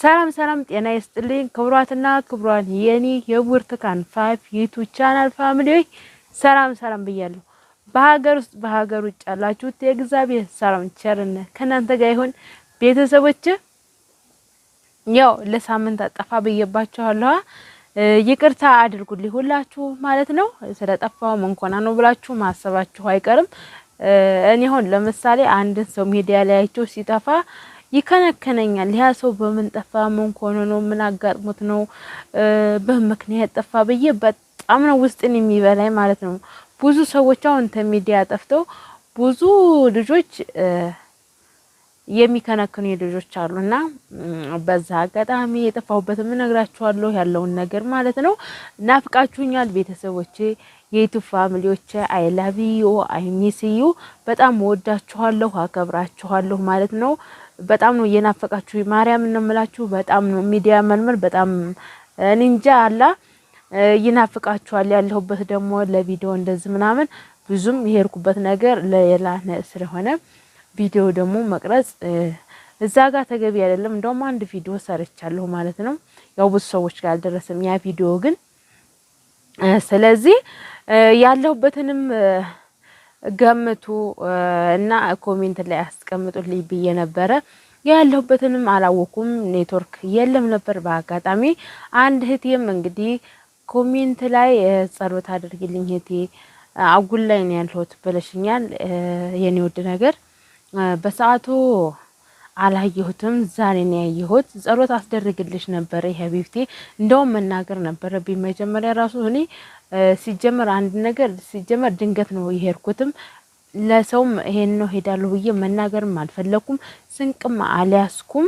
ሰላም ሰላም ጤና ይስጥልኝ ክብሯትና ክብሯን የኔ የብርቱካን ፋይፍ ዩቲዩብ ቻናል ፋሚሊዎች ሰላም ሰላም ብያለሁ። በሀገር ውስጥ በሀገር ውጭ ያላችሁት የእግዚአብሔር ሰላም ቸርነት ከናንተ ጋር ይሁን። ቤተሰቦች ያው ለሳምንት አጠፋ ብዬባችኋለሁ። ይቅርታ አድርጉልኝ ሁላችሁ ማለት ነው። ስለጠፋው መንኮና ነው ብላችሁ ማሰባችሁ አይቀርም። እኔ አሁን ለምሳሌ አንድን ሰው ሚዲያ ላይ አይቼው ሲጠፋ ይከነከነኛል። ያ ሰው በምን ጠፋ፣ ምን ሆኖ ነው፣ ምን አጋጥሞት ነው በምክንያት ጠፋ ብዬ በጣም ነው ውስጥን የሚበላኝ ማለት ነው። ብዙ ሰዎች አሁን ሚዲያ ጠፍተው ብዙ ልጆች የሚከነክኑ ልጆች አሉና በዛ አጋጣሚ የጠፋሁበትም እነግራችኋለሁ ያለውን ነገር ማለት ነው። ናፍቃችሁኛል ቤተሰቦቼ፣ የዩቲዩብ ፋሚሊዎቼ፣ አይ ላቭ ዩ አይ ሚስ ዩ በጣም ወዳችኋለሁ አከብራችኋለሁ ማለት ነው። በጣም ነው የናፈቃችሁ ማርያም እንምላችሁ። በጣም ነው ሚዲያ መልመል በጣም እንጃ አላ ይናፍቃችኋል። ያለሁበት ደግሞ ለቪዲዮ እንደዚህ ምናምን ብዙም የሄድኩበት ነገር ለሌላ ስለሆነ ቪዲዮ ደግሞ መቅረጽ እዛ ጋር ተገቢ አይደለም። እንደውም አንድ ቪዲዮ ሰርቻለሁ ማለት ነው። ያው ብዙ ሰዎች ጋር አልደረሰም ያ ቪዲዮ ግን። ስለዚህ ያለሁበትንም ገምቱ እና ኮሜንት ላይ አስቀምጡልኝ ብዬ ነበረ። ያለሁበትንም አላወኩም፣ ኔትወርክ የለም ነበር። በአጋጣሚ አንድ እህቴም እንግዲህ ኮሜንት ላይ ጸሎት አድርግልኝ እህቴ አጉል ላይ ነው ያለሁት ብለሽኛል። የኔ ውድ ነገር በሰዓቱ አላየሁትም፣ ዛሬ ነው ያየሁት። ጸሎት አስደርግልሽ ነበር ይሄ ቢፍቴ እንደውም መናገር ነበረብኝ መጀመሪያ ራሱ እኔ ሲጀመር አንድ ነገር ሲጀመር ድንገት ነው የሄድኩትም ለሰውም ይሄን ነው ሄዳለሁ ብዬ መናገርም አልፈለኩም፣ ስንቅም አልያዝኩም።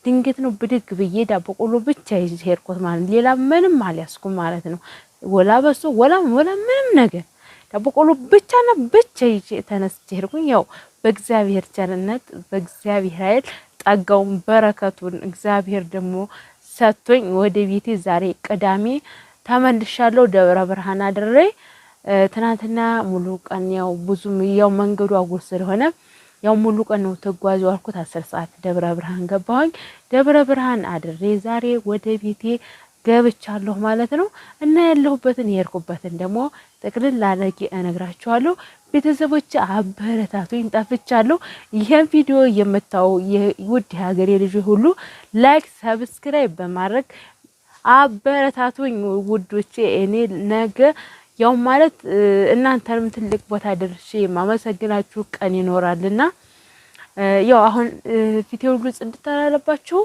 ድንገት ነው ብድግ ብዬ ዳቦ ቆሎ ብቻ ይዤ ሄድኩት ማለት ሌላ ምንም አልያዝኩም ማለት ነው። ወላ በሱ ወላ ምንም ነገር ዳቦ ቆሎ ብቻና ብቻ ይዤ ተነስቼ ሄድኩኝ። ያው በእግዚአብሔር ቸርነት በእግዚአብሔር ኃይል ጣጋውን በረከቱን እግዚአብሔር ደግሞ ሰጥቶኝ ወደ ቤቴ ዛሬ ቅዳሜ ተመልሻለሁ። ደብረ ብርሃን አድሬ ትናንትና ሙሉ ቀን ያው ብዙም ያው መንገዱ አጉል ስለሆነ ያው ሙሉ ቀን ነው ተጓዙ አልኩት። 10 ሰዓት ደብረ ብርሃን ገባሁኝ። ደብረ ብርሃን አድሬ ዛሬ ወደ ቤቴ ገብቻለሁ ማለት ነው። እና ያለሁበትን የሄድኩበትን ደግሞ ጥቅልል አድርጌ እነግራችኋለሁ። ቤተሰቦች አበረታቱኝ፣ ጠፍቻለሁ። ይሄን ቪዲዮ የምታዩ የውድ ሀገሬ ልጅ ሁሉ ላይክ ሰብስክራይብ በማድረግ አበረታቱኝ ውዶቼ። እኔ ነገ ያው ማለት እናንተንም ትልቅ ቦታ ደርሼ ማመሰግናችሁ ቀን ይኖራልና ያው አሁን ፊቴ ሁሉ ጽድት አላለባችሁ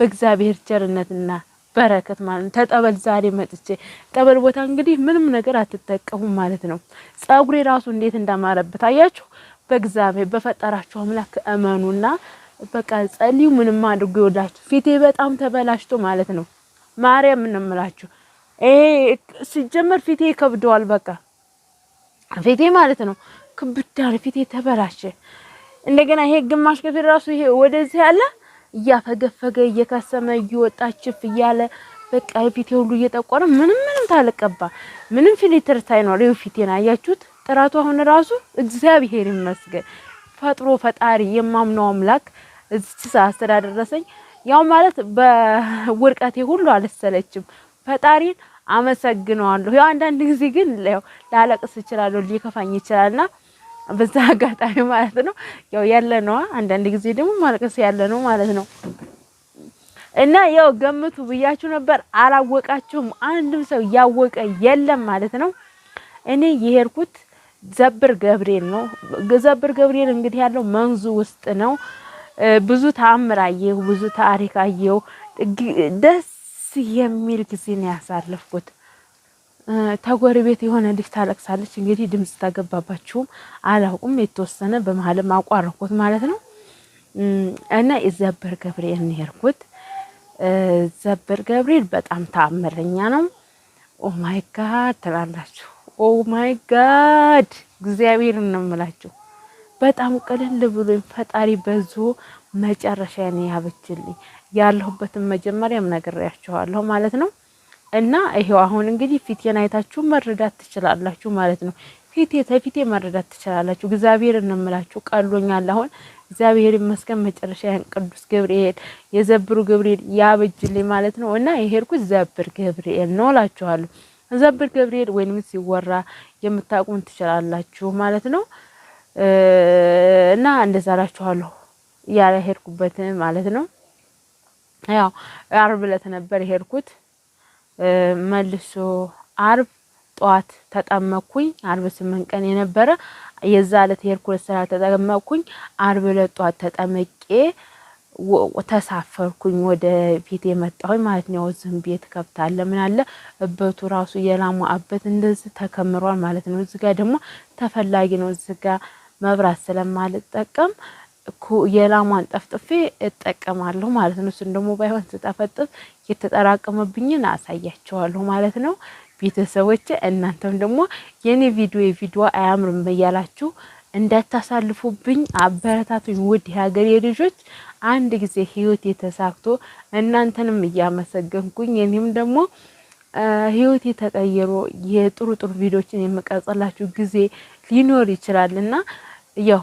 በእግዚአብሔር ቸርነትና በረከት ማለት ተጠበል ዛሬ መጥቼ ጠበል ቦታ እንግዲህ ምንም ነገር አትጠቀሙም ማለት ነው። ጸጉሬ ራሱ እንዴት እንዳማረበት አያችሁ። በእግዚአብሔር በፈጠራችሁ አምላክ እመኑና በቃ ጸልዩ። ምንም አድርጉ ይወዳችሁ። ፊቴ በጣም ተበላሽቶ ማለት ነው። ማርያም እንምላችሁ ሲጀመር ፊቴ ከብደዋል። በቃ ፊቴ ማለት ነው ክብዳል። ፊቴ ተበላሸ። እንደገና ይሄ ግማሽ ከፊል ራሱ ይሄ ወደዚህ ያለ እያፈገፈገ እየከሰመ እየወጣችፍ እያለ በቃ ፊቴ ሁሉ እየጠቆረ ምንም ታልቀባ ምንም ፊልተር ሳይኖር ይሄ ፊቴን አያችሁት። ጥራቱ አሁን ራሱ እግዚአብሔር ይመስገን ፈጥሮ ፈጣሪ የማምነው አምላክ እዚህ አስተዳደረሰኝ። ያው ማለት በውርቀቴ ሁሉ አልሰለችም። ፈጣሪን አመሰግነዋለሁ። ያው አንዳንድ ጊዜ ግን ያው ላለቅስ እችላለሁ፣ ሊከፋኝ ይችላልና በዛ አጋጣሚ ማለት ነው ያው ያለ ነው። አንዳንድ ጊዜ ደግሞ ማለቅስ ያለ ነው ማለት ነው። እና ያው ገምቱ ብያችሁ ነበር አላወቃችሁም። አንድም ሰው ያወቀ የለም ማለት ነው። እኔ የሄድኩት ዘብር ገብርኤል ነው። ዘብር ገብርኤል እንግዲህ ያለው መንዙ ውስጥ ነው። ብዙ ተአምር አየሁ፣ ብዙ ታሪክ አየሁ። ደስ የሚል ጊዜ ነው ያሳለፍኩት። ተጎረቤት የሆነ ልጅ ታለቅሳለች። እንግዲህ ድምጽ ታገባባችሁም አላውቁም። የተወሰነ በመሀልም አቋረጥኩት ማለት ነው። እና የዘብር ገብርኤል ነው የሄድኩት። ዘብር ገብርኤል በጣም ተአምረኛ ነው። ኦ ማይ ጋድ ትላላችሁ። ኦ ማይ ጋድ እግዚአብሔር ነው የምላችሁ። በጣም ቀለል ብሎኝ ፈጣሪ በዙ መጨረሻዬን ያብችልኝ። ያለሁበትን መጀመሪያም ነግሬያችኋለሁ ማለት ነው። እና ይሄው አሁን እንግዲህ ፊቴን አይታችሁ መረዳት ትችላላችሁ ማለት ነው። ፊቴ መረዳት ትችላላችሁ። እግዚአብሔር እንምላችሁ ቀሎኛል። አሁን እግዚአብሔር ይመስገን መጨረሻ ያን ቅዱስ ገብርኤል የዘብሩ ገብርኤል ያበጅልኝ ማለት ነው። እና የሄድኩት ዘብር ገብርኤል ነው እላችኋለሁ። ዘብር ገብርኤል ወይንም ሲወራ የምታውቁን ትችላላችሁ ማለት ነው። እና እንደዛ እላችኋለሁ ያለ ሄድኩበት ማለት ነው። ያው ዓርብ ዕለት ነበር የሄድኩት። መልሶ ዓርብ ጧት ተጠመቅኩኝ። ዓርብ 8 ቀን የነበረ የዛ ዕለት የሄድኩት ስራ ተጠመቅኩኝ። ዓርብ ዕለት ጧት ተጠመቄ ተሳፈርኩኝ ወደ ቤት የመጣሁኝ ማለት ነው። ዝም ቤት ከብታለ ምን አለ እበቱ ራሱ የላሙ አበት እንደዚህ ተከምሯል ማለት ነው። እዚህ ጋር ደግሞ ተፈላጊ ነው። እዚህ ጋር መብራት ስለማልጠቀም የላሟን ጠፍጥፌ እጠቀማለሁ ማለት ነው። እሱን ደግሞ ባይሆን ስጠፈጥፍ የተጠራቀመብኝን አሳያቸዋለሁ ማለት ነው። ቤተሰቦቼ እናንተም ደግሞ የኔ ቪዲዮ አያምርም እያላችሁ እንዳታሳልፉብኝ አበረታቱኝ። ውድ የሀገሬ ልጆች አንድ ጊዜ ህይወት የተሳክቶ እናንተንም እያመሰገንኩኝ እኔም ደግሞ ህይወት የተቀየሮ የጥሩ ቪዲዮችን የምቀርጽላችሁ ጊዜ ሊኖር ይችላልና ያው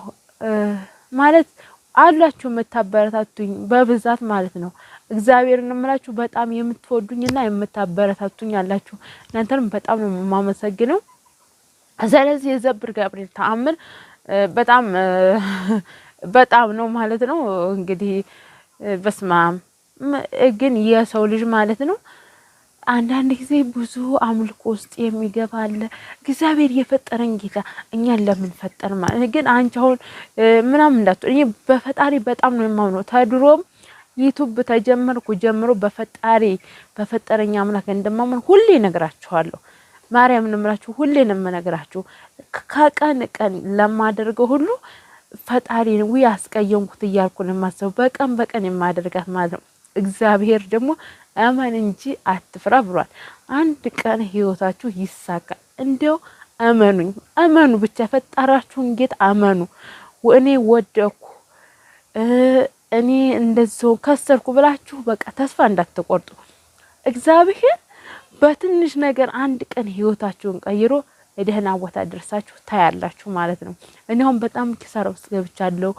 ማለት አላችሁ የምታበረታቱኝ በብዛት ማለት ነው። እግዚአብሔርን እምላችሁ በጣም የምትወዱኝና የምታበረታቱኝ አላችሁ። እናንተንም በጣም ነው የማመሰግነው። ስለዚህ የዘብር ገብርኤል ተአምር በጣም ነው ማለት ነው። እንግዲህ በስማም ግን የሰው ልጅ ማለት ነው አንዳንድ ጊዜ ብዙ አምልኮ ውስጥ የሚገባ አለ። እግዚአብሔር የፈጠረን ጌታ እኛን ለምን ፈጠር ማለት ግን አንቺ አሁን ምናምን እንዳትሉ። እኔ በፈጣሪ በጣም ነው የማምነው። ተድሮም ዩቲዩብ ተጀመርኩ ጀምሮ በፈጠረኝ አምላክ እንደማመን ሁሌ ነግራችኋለሁ። ማርያም እንምላችሁ ሁሌ ነው የምነግራችሁ። ከቀን ቀን ለማደርገው ሁሉ ፈጣሪ ነው ያስቀየምኩት እያልኩ ነው የማስበው። በቀን የማደርጋት ማለት ነው። እግዚአብሔር ደግሞ አመን እንጂ አትፍራ ብሏል። አንድ ቀን ህይወታችሁ ይሳካል። እንደው እመኑ ብቻ ፈጣራችሁን ጌታ አመኑ። እኔ ወደኩ እኔ እንደዚህ ከሰርኩ ብላችሁ በቃ ተስፋ እንዳትቆርጡ። እግዚአብሔር በትንሽ ነገር አንድ ቀን ህይወታችሁን ቀይሮ ደህና ቦታ ደርሳችሁ ታያላችሁ ማለት ነው። እኔ አሁን በጣም ኪሳራ ውስጥ ገብቻለሁ።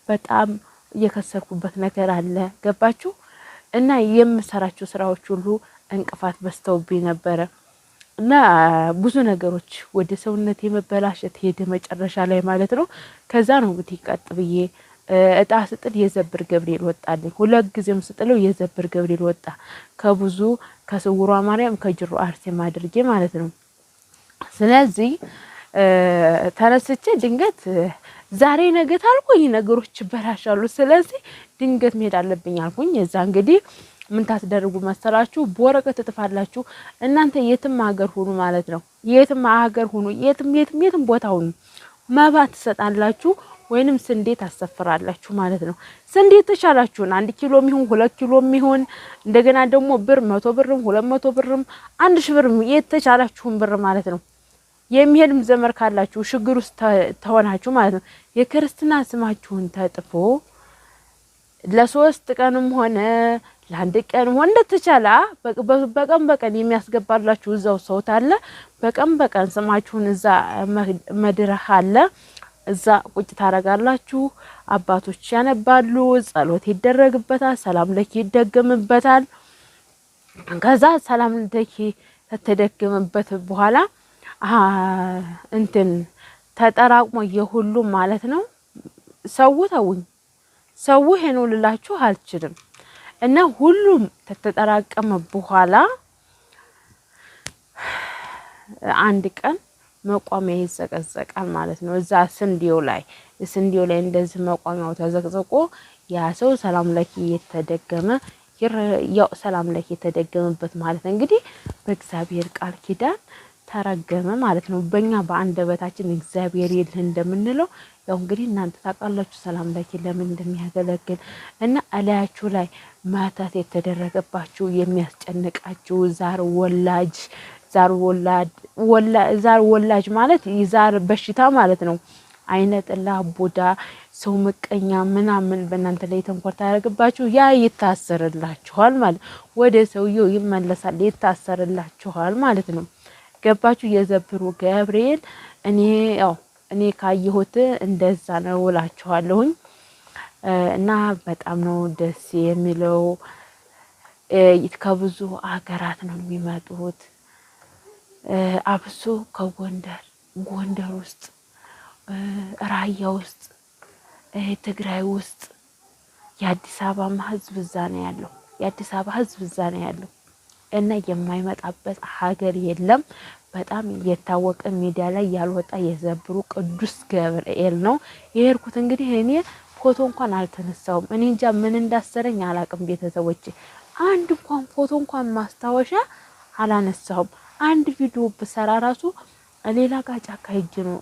በጣም የከሰርኩበት ነገር አለ። ገባችሁ? እና የምሰራቸው ስራዎች ሁሉ እንቅፋት በስተውብኝ ነበረ እና ብዙ ነገሮች ወደ ሰውነት የመበላሸት ሄደ መጨረሻ ላይ ማለት ነው። ከዛ ነው እንግዲህ ቀጥ ብዬ እጣ ስጥል የዘብር ገብርኤል ወጣልኝ። ሁለት ጊዜም ስጥለው የዘብር ገብርኤል ወጣ። ከስውሯ ማርያም ከጅሩ አርሴማ አድርጌ ማለት ነው። ስለዚህ ተነስቼ ድንገት ዛሬ ነገ ታልኩኝ ነገሮች ይበላሻሉ። ስለዚህ ድንገት መሄድ አለብኝ አልኩኝ። እዛ እንግዲህ ምን ታስደርጉ መሰላችሁ? በወረቀት ትጥፋላችሁ። እናንተ የትም ሀገር ሁኑ ማለት ነው። የትም ሀገር ሁኑ፣ የትም ቦታ ሁኑ፣ መባ ትሰጣላችሁ ወይንም ስንዴ ታሰፍራላችሁ ማለት ነው። ስንዴ ተሻላችሁን 1 ኪሎ ሚሆን 2 ኪሎ ሚሆን እንደገና ደግሞ ብር 100 ብርም 200 ብርም 1000 ብርም የተቻላችሁን ብር ማለት ነው። የሚሄድም ዘመር ካላችሁ ችግር ውስጥ ተሆናችሁ ማለት ነው። የክርስትና ስማችሁን ተጥፎ ለ3 ቀንም ሆነ ለ1 ቀንም ሆነ እንደተቻለ በቀን የሚያስገባላችሁ እዛው ሰው ታለ በቀን ስማችሁን እዛ መድረህ አለ እዛ ቁጭ ታረጋላችሁ። አባቶች ያነባሉ፣ ጸሎት ይደረግበታል፣ ሰላም ለኪ ይደገምበታል። ከዛ ሰላም ለኪ ተደገመበት በኋላ እንትን ተጠራቅሞ የሁሉም ማለት ነው። ሰው ሄኖ ልላችሁ አልችልም። እና ሁሉም ተጠራቀመ በኋላ አንድ ቀን መቋሚያ ይዘቀዘቃል ማለት ነው። እዛ ስንዴው ላይ እንደዚህ መቋሚያው ተዘቅዝቆ ያ ሰው ሰላም ለኪ የተደገመ ያው ሰላም ለኪ የተደገመበት ማለት ነው። እንግዲህ በእግዚአብሔር ቃል ኪዳን ተረገመ ማለት ነው። በእኛ በአንደበታችን እግዚአብሔር ይልህ እንደምንለው ያው እንግዲህ እናንተ ታውቃላችሁ ሰላም ለኪ ለምን እንደሚያገለግል እና አላያችሁ ላይ ማታት የተደረገባችሁ የሚያስጨንቃችሁ ዛር ወላጅ ማለት የዛር በሽታ ማለት ነው። አይነ ጥላ ቡዳ ሰው ምቀኛ ምናምን በእናንተ ላይ ተንኮል ታደርግባችሁ ያ ይታሰርላችኋል ማለት ወደ ሰውየው ይመለሳል ይታሰርላችኋል ማለት ነው። ገባችሁ? የዘብሩ ገብርኤል እኔ ካየሁት እንደዛ ነው እላችኋለሁኝ። እና በጣም ነው ደስ የሚለው። ከብዙ ሀገራት ነው የሚመጡት። አብሶ ጎንደር ውስጥ፣ ራያ ውስጥ፣ ትግራይ ውስጥ የአዲስ አበባ ህዝብ እዛ ነው ያለው። የአዲስ አበባ ህዝብ እዛ ነው ያለው እና የማይመጣበት ሀገር የለም። በጣም የታወቀ ሚዲያ ላይ ያልወጣ የዘብሩ ቅዱስ ገብርኤል ነው የሄድኩት። እንግዲህ እኔ ፎቶ እንኳን አልተነሳውም። እኔ እንጃ ምን እንዳሰረኝ አላቅም። ቤተሰቦቼ አንድ እንኳን ፎቶ እንኳን ማስታወሻ አላነሳውም። አንድ ቪዲዮ ብሰራ ራሱ ሌላ ጋር ጫካ ሄጄ ነው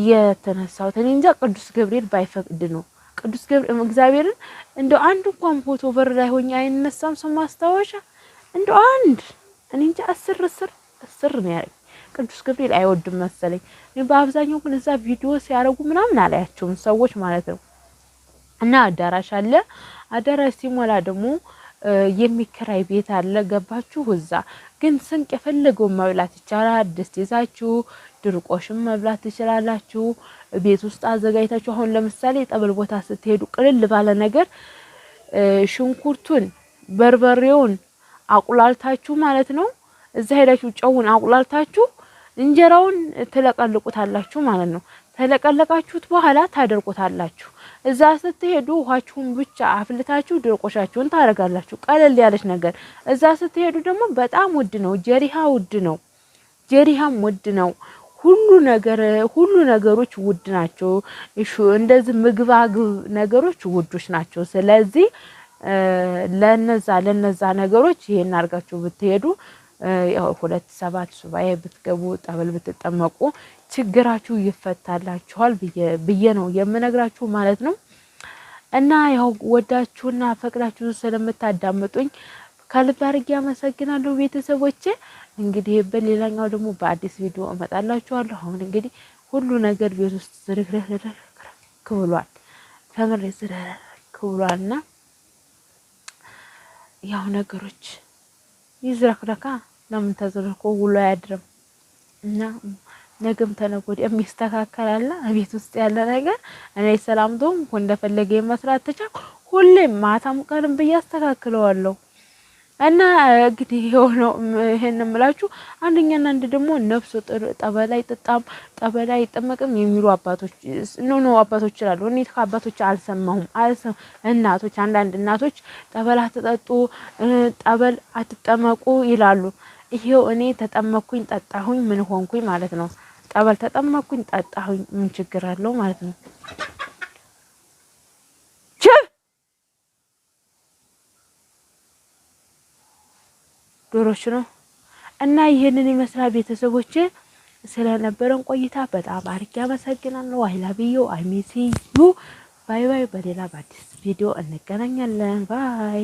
የተነሳሁት። እኔ እንጃ ቅዱስ ገብርኤል ባይፈቅድ ነው። ቅዱስ ገብርኤል እግዚአብሔርን እንደው አንድ እንኳን ፎቶ በር ላይ ሆኜ አይነሳም ሰው ማስታወሻ እንደው አንድ እኔ እንጃ እስር ነው ያለኝ። ቅዱስ ገብርኤል አይወድም መሰለኝ። በአብዛኛው ግን እዛ ቪዲዮ ሲያረጉ ምናምን አላያቸውም ሰዎች ማለት ነው። እና አዳራሽ አለ። አዳራሽ ሲሞላ ደግሞ የሚከራይ ቤት አለ። ገባችሁ? እዛ ግን ስንቅ የፈለገውን መብላት ይቻላል። ድስት ይዛችሁ ድርቆሽም መብላት ትችላላችሁ። ቤት ውስጥ አዘጋጅታችሁ አሁን ለምሳሌ ጠበል ቦታ ስትሄዱ ቅልል ባለ ነገር ሽንኩርቱን በርበሬውን አቁላልታችሁ ማለት ነው። እዛ ሄዳችሁ ጨውን አቁላልታችሁ እንጀራውን ትለቀልቁታላችሁ ማለት ነው። ተለቀለቃችሁት በኋላ ታደርቁታላችሁ። እዛ ስትሄዱ ውሃችሁን ብቻ አፍልታችሁ ድርቆሻችሁን ታረጋላችሁ። ቀለል ያለች ነገር። እዛ ስትሄዱ ደግሞ በጣም ውድ ነው። ጀሪሃም ውድ ነው። ሁሉ ነገሮች ውድ ናቸው። እንደዚህ ምግባግብ ነገሮች ውዶች ናቸው። ስለዚህ ለነዛ ነገሮች ይሄን አርጋችሁ ብትሄዱ ያው 2-7 ሱባኤ ብትገቡ ጠበል ብትጠመቁ ችግራችሁ ይፈታላችኋል ብዬ ነው የምነግራችሁ ማለት ነው። እና ያው ወዳችሁና ፈቅዳችሁ ስለምታዳምጡኝ ከልብ አድርጌ አመሰግናለሁ ቤተሰቦቼ። እንግዲህ በሌላኛው ደግሞ በአዲስ ቪዲዮ እመጣላችኋለሁ። አሁን እንግዲህ ሁሉ ነገር ቤት ውስጥ ዝርክርክ ብሏል። ተምሬ ዝርክርክ ብሏልና ያው ነገሮች ይዝረክረካ ለምን ተዝረኮ ውሎ አያድርም እና ነገም ተነገ ወዲያ የሚስተካከላል። ቤት ውስጥ ያለ ነገር እኔ ሰላምቶም እንደፈለገ መስራት ተቻልኩ። ሁሌም ማታም ቀንም በያስተካክለዋለሁ እና እንግዲህ የሆነው ይሄን እምላችሁ አንደኛና አንድ ደግሞ ነፍሱ ጠበላይ ጥጣም ጠበላይ ጥመቅም የሚሉ አባቶች አባቶች ይላሉ። እኔ ከአባቶች አልሰማሁም። እናቶች አንዳንድ እናቶች ጠበል አትጠጡ፣ ጠበል አትጠመቁ ይላሉ። ይሄው እኔ ተጠመኩኝ ጠጣሁኝ ምን ሆንኩኝ ማለት ነው። ጠበል ተጠመኩኝ ጠጣሁኝ ምን ችግር አለው ማለት ነው። ዶሮች ነው እና ይሄንን ይመስላል ቤተሰቦቼ። ስለነበረን ቆይታ በጣም አርጌ አመሰግናለሁ። አይ ላቭ ዩ አይ ሚስ ዩ። ባይ ባይ። በሌላ በአዲስ ቪዲዮ እንገናኛለን። ባይ